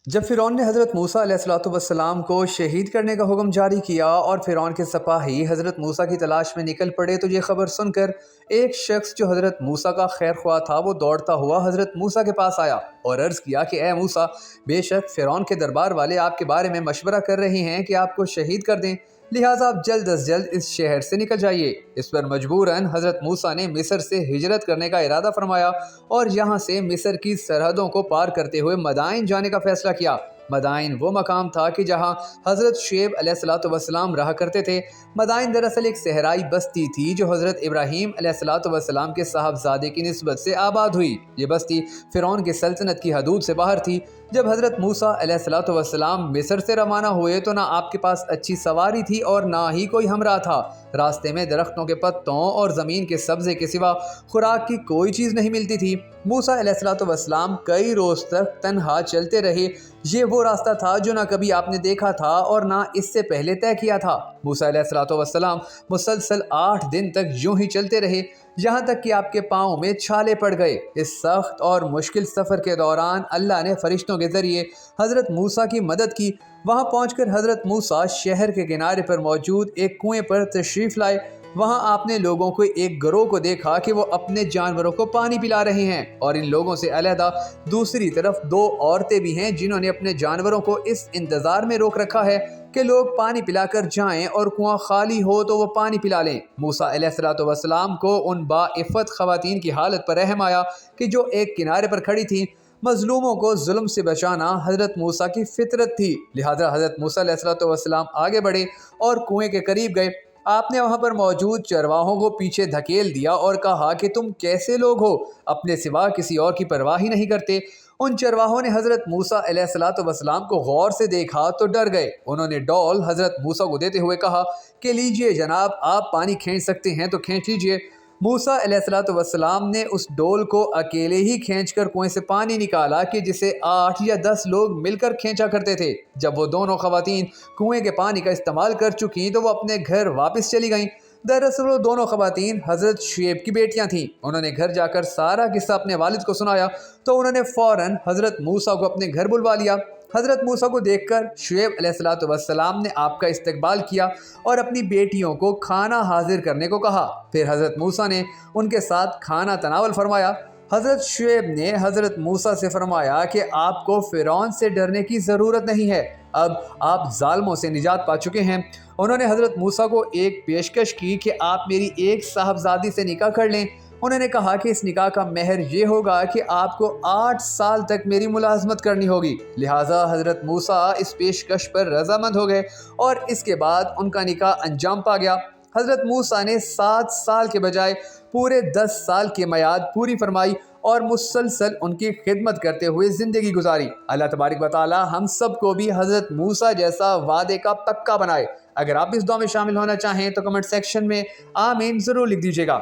जब फ़िरौन ने हज़रत मूसा अलैहिस्सलाम को शहीद करने का हुक्म जारी किया और फ़िरौन के सिपाही हज़रत मूसा की तलाश में निकल पड़े तो ये खबर सुनकर एक शख्स जो हज़रत मूसा का खैर ख्वाह था वो दौड़ता हुआ हज़रत मूसा के पास आया और अर्ज़ किया कि ए मूसा, बेशक फ़िरौन के दरबार वाले आपके बारे में मशवरा कर रहे हैं कि आपको शहीद कर दें, लिहाजा आप जल्द अज जल्द इस शहर से निकल जाइए। इस पर मजबूरन हज़रत मूसा ने मिस्र से हिजरत करने का इरादा फरमाया और यहाँ से मिस्र की सरहदों को पार करते हुए मदाइन जाने का फैसला किया। मदाइन वो मकाम था कि जहाँ हज़रत शुएब अलैहिस्सलाम रहा करते थे। मदाइन दरअसल एक सहराई बस्ती थी जो हज़रत इब्राहीम अलैहिस्सलाम के साहबजादे की निस्बत से आबाद हुई। ये बस्ती फ़िरौन की सल्तनत की हदूद से बाहर थी। जब हज़रत मूसा अलैहिस्सलाम मिस्र से रवाना हुए तो ना आपके पास अच्छी सवारी थी और ना ही कोई हमरा था। रास्ते में दरख्तों के पत्तों और ज़मीन के सब्ज़े के सिवा खुराक की कोई चीज़ नहीं मिलती थी। मूसा अलैहिस्सलाम कई रोज़ तक तन्हा चलते रहे। ये वो रास्ता था जो ना कभी आपने देखा था और ना इससे पहले तय किया था। मूसा अलैहिस्सलाम मुसलसल 8 दिन तक यूं ही चलते रहे, यहाँ तक कि आपके पाँव में छाले पड़ गए। इस सख्त और मुश्किल सफ़र के दौरान अल्लाह ने फरिश्तों के ज़रिए हज़रत मूसा की मदद की। वहाँ पहुँचकर हज़रत मूसा शहर के किनारे पर मौजूद एक कुएं पर तशरीफ़ लाए। वहाँ आपने लोगों को एक गिरोह को देखा कि वो अपने जानवरों को पानी पिला रहे हैं और इन लोगों से अलहदा दूसरी तरफ 2 औरतें भी हैं जिन्होंने अपने जानवरों को इस इंतज़ार में रोक रखा है कि लोग पानी पिलाकर जाएं और कुआं खाली हो तो वो पानी पिला लें। मूसा अलैहिस्सलाम को उन बाइफ़्फ़त ख़वातीन की हालत पर रहम आया कि जो एक किनारे पर खड़ी थीं। मजलूमों को जुल्म से बचाना हज़रत मूसा की फितरत थी। लिहाजा हज़रत मूसा अलैहिस्सलाम आगे बढ़े और कुएं के करीब गए। आपने वहाँ पर मौजूद चरवाहों को पीछे धकेल दिया और कहा कि तुम कैसे लोग हो, अपने सिवा किसी और की परवाह ही नहीं करते। उन चरवाहों ने हज़रत मूसा अलैहिस्सलाम को गौर से देखा तो डर गए। उन्होंने डॉल हज़रत मूसा को देते हुए कहा कि लीजिए जनाब, आप पानी खींच सकते हैं तो खींच लीजिए। मूसा अलैहिस्सलाम ने उस डोल को अकेले ही खींचकर कुएं से पानी निकाला कि जिसे 8 या 10 लोग मिलकर खींचा करते थे। जब वो दोनों ख़वातीन कुएं के पानी का इस्तेमाल कर चुकी तो वो अपने घर वापस चली गईं। दरअसल वो दोनों ख़वातीन हज़रत शुएब की बेटियां थीं। उन्होंने घर जाकर सारा किस्सा अपने वालिद को सुनाया तो उन्होंने फ़ौरन हज़रत मूसा को अपने घर बुलवा लिया। हज़रत मूसा को देखकर शुएब अलैहिस्सलाम ने आपका इस्तकबाल किया और अपनी बेटियों को खाना हाजिर करने को कहा। फिर हज़रत मूसा ने उनके साथ खाना तनावल फरमाया। हज़रत शुएब ने हज़रत मूसा से फरमाया कि आपको फ़िरौन से डरने की ज़रूरत नहीं है, अब आप ज़ालिमों से निजात पा चुके हैं। उन्होंने हज़रत मूसा को एक पेशकश की कि आप मेरी एक साहबजादी से निकाह कर लें। उन्होंने कहा कि इस निकाह का महर ये होगा कि आपको 8 साल तक मेरी मुलाजमत करनी होगी। लिहाजा हज़रत मूसा इस पेशकश पर रजामंद हो गए और इसके बाद उनका निकाह अंजाम पा गया। हज़रत मूसा ने 7 साल के बजाय पूरे 10 साल की मयाद पूरी फरमाई और मुसलसल उनकी खिदमत करते हुए ज़िंदगी गुजारी। अल्लाह तबारक व तआला हम सब को भी हज़रत मूसा जैसा वादे का पक्का बनाए। अगर आप इस दुआ में शामिल होना चाहें तो कमेंट सेक्शन में आमीन ज़रूर लिख दीजिएगा।